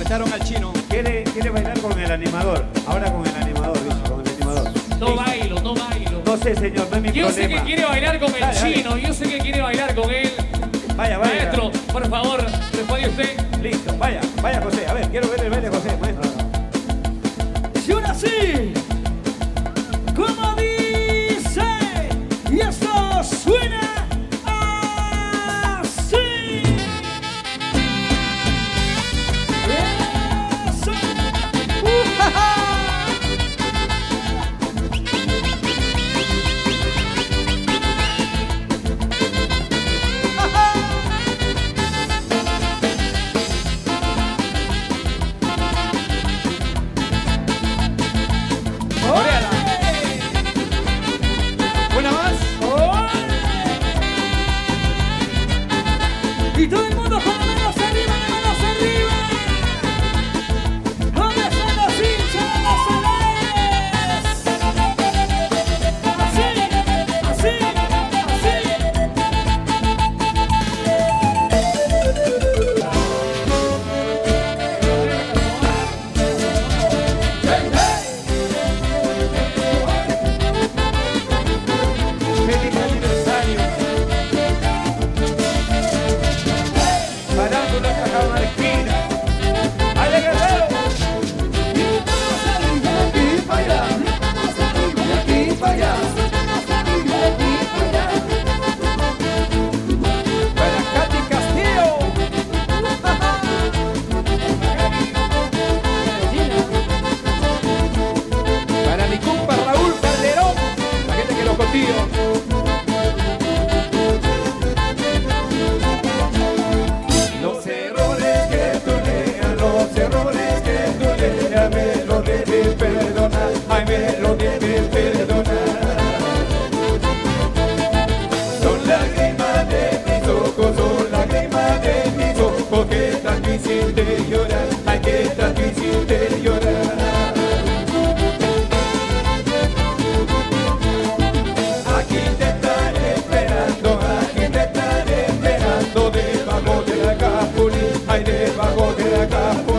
Mataron al chino. Quiere bailar con el animador. Ahora con el animador, dice, con el animador. No bailo, no bailo. No sé, señor, no es mi Yo problema. sé que quiere bailar con el Dale, chino, dale. yo sé que quiere bailar con él. Vaya, vaya. Maestro, por favor, responde usted. Listo, vaya, vaya José. A ver, quiero ver el baile de José, maestro. Y ahora sí, como dice, y esto suena así. Eso. Ja, ja. Coréala. Una más. Y todo el mundo con las manos arriba, las manos arriba. ¿Dónde están los hinchas de los Solares? Así, así, así. Feliz aniversario. Farándula acá en la esquina. ¡Ale, guerrero! Y para allá, y para allá. Para Katy Castillo. Para mi compa Raúl Calderón. La gente que lo contigo. Los errores que tú leas, los errores que tú leas, me lo debes perdonar, ay, me lo debes perdonar. Son lágrimas de mis ojos, son lágrimas de mis ojos, que tanto hiciste llorar, ay, que tanto hiciste llorar. Aquí te estaré esperando, aquí te estaré esperando, debajo de la capulina, ay, debajo de la capulina.